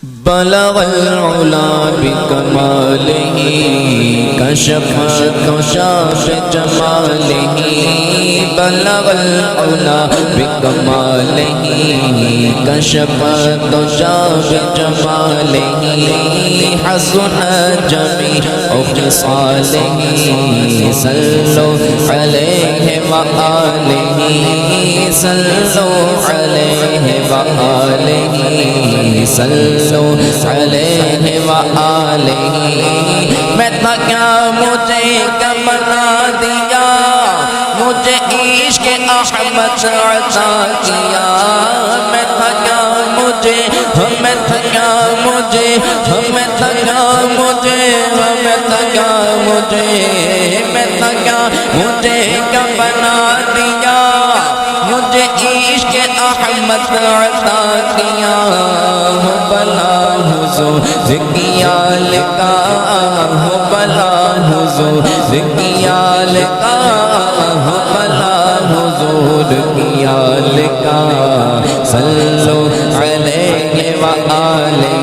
بلغ العلا بکمالہ کشف کشاف جمالہ بلغ العلا بکمالہ کشف کشاف جمالہ حسن جمیع خصالہ صلو علیہ وآلہ صلو علیہ وآلہ صلو علیہ وآلہ میں تھکا مجھے کب بنا دیا مجھے عشق احمد عطا کیا میں تھکا مجھے میں تھکا مجھے میں تھکا مجھے میں تھکا مجھے میں تھکا مجھے کب بنا دیا مجھے عشق احمد عطا کیا بلا حضور کیا لکا بلا حضور کیا لکا بلا حضور کیا لکا صلو علیہ وآلہ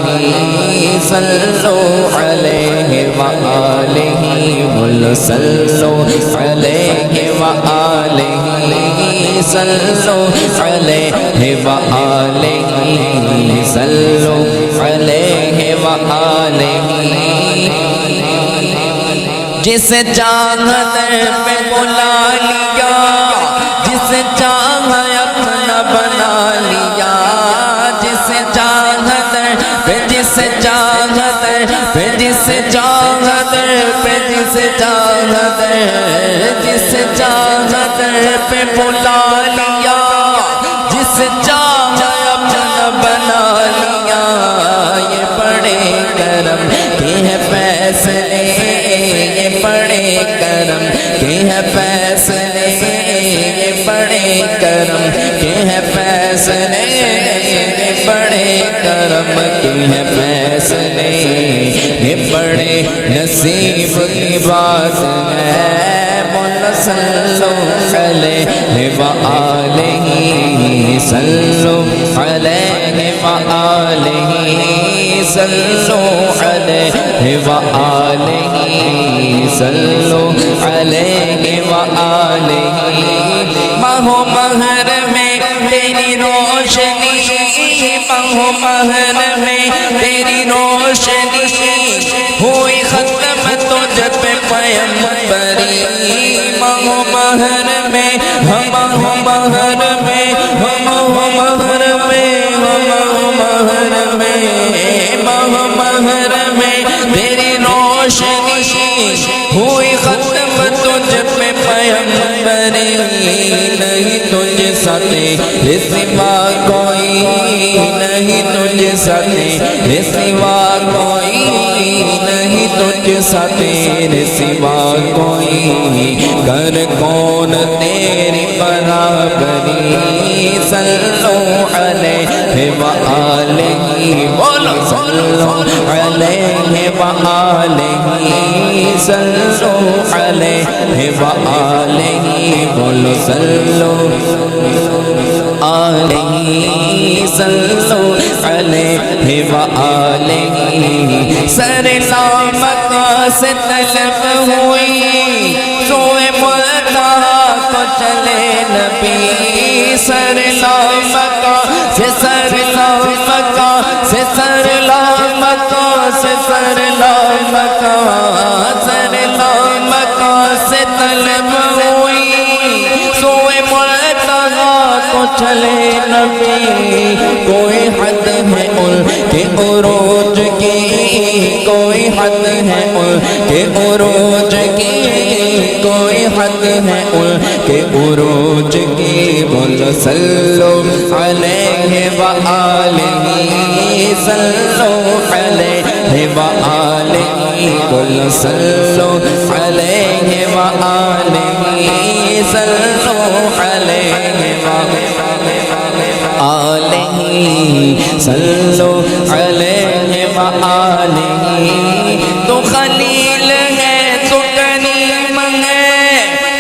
صلو علیہ وآلہ بول صلو علیہ وآلہ صلو علیہ وآلہ صلو علیہ وآلہ جسے چاہت پہ بلا لیا جسے چاہت اپنا بنا لیا جسے چاہت پہ جسے چاہت پہ جسے چاہت پہ جسے چاہت جسے چاہت پہ بلا لیا جسے چاہت اپنا بنا لیا یہ بڑے کرم کے ہے فیصلے یہ بڑے کرم کے ہے فیصلے یہ بڑے کرم کے ہے فیصلے یہ بڑے کرم کے ہے فیصلے یہ بڑے نصیب کی بات ہے صلو علیہ وآلہ صلو علیہ وآلہ صلو علیہ وآلہ صلو علیہ وآلہ ماہ و مہر میں تیری روشنی ماہ و مہر میں تیری روشنی ہوئی ختم تجھ پہ پیمبری ماہ و مہر میں ماہ و مہر میں ماہ و مہر میں ماہ و مہر میں ماہ و مہر میں تیری روشنی ہوئی ختم تجھ پہ پیمبری نہیں تجھ سا تیرے سوا کوئی نہیں تجھ سا تیرے سوا کوئی نہیں تجھ سا تیرے سوا کوئی کر کون تیری برابری صلو علیہ وآلہ بولو صلو علیہ وآلہ صلو علیہ وآلہ بولو صلو علیہ صلو علیہ وآلہ سر لامکہ سے طلب ہوئی سوئے ملتہا کو چلے نبی سر لامکہ سے سر لامکہ سے سر لامکہ سے سر لامکہ سر لامکہ سے طلب ہوئی سوئے ملتہا کو چلے نبی کوئی حد ہے ان کے عروج کی کوئی حد ہے ان کے عروج کی کوئی حد ہے ان کے عروج کی بولو صلو علیہ وآلہ صلو علیہ وآلہ بولو صلو علیہ وآلہ صلو علیہ وآلہ صلو علیہ وآلہ تو خلیل ہے تو کریم ہے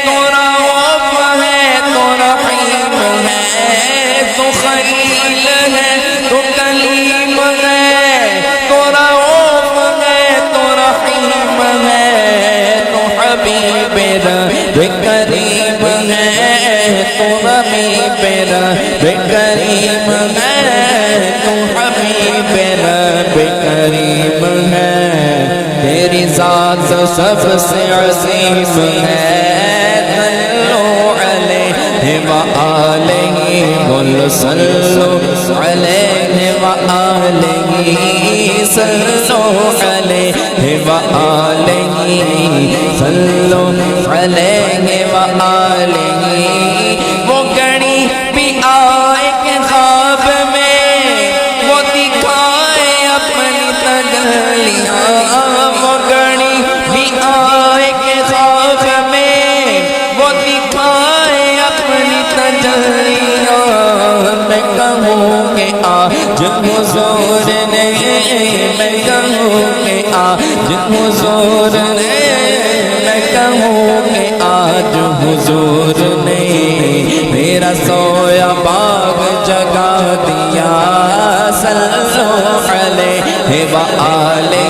تو رؤوف ہے تو رحیم ہے تو خلیل ہے تو کلیم ہے ذات سب سے عظیم ہے صلو علیہ وآلہ بول صلو علیہ وآلہ صلو علیہ وآلہ صلو علیہ وآلہ وہ گھڑی بھی آئے کہ خواب میں وہ دکھائے اپنی تجلیاں وہ گھڑی بھی آئے کہ خواب میں وہ دکھائے اپنی تجلیاں میں کہوں کہ آج حضور نے میں کہوں کہ آج حضور نے میں کہوں کہ آج حضور نے میرا سویا باغ جگا دیا صلو علیہ وآلہ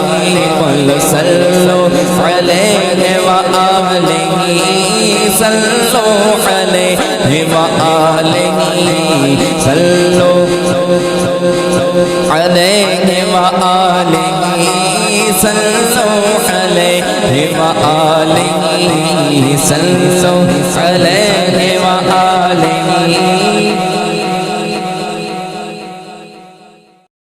قل صلو علیہ وآلہ صلو علیہ وآلہ صلو علیہ وآلہ صلو علیہ وآلہ صلو علیہ وآلہ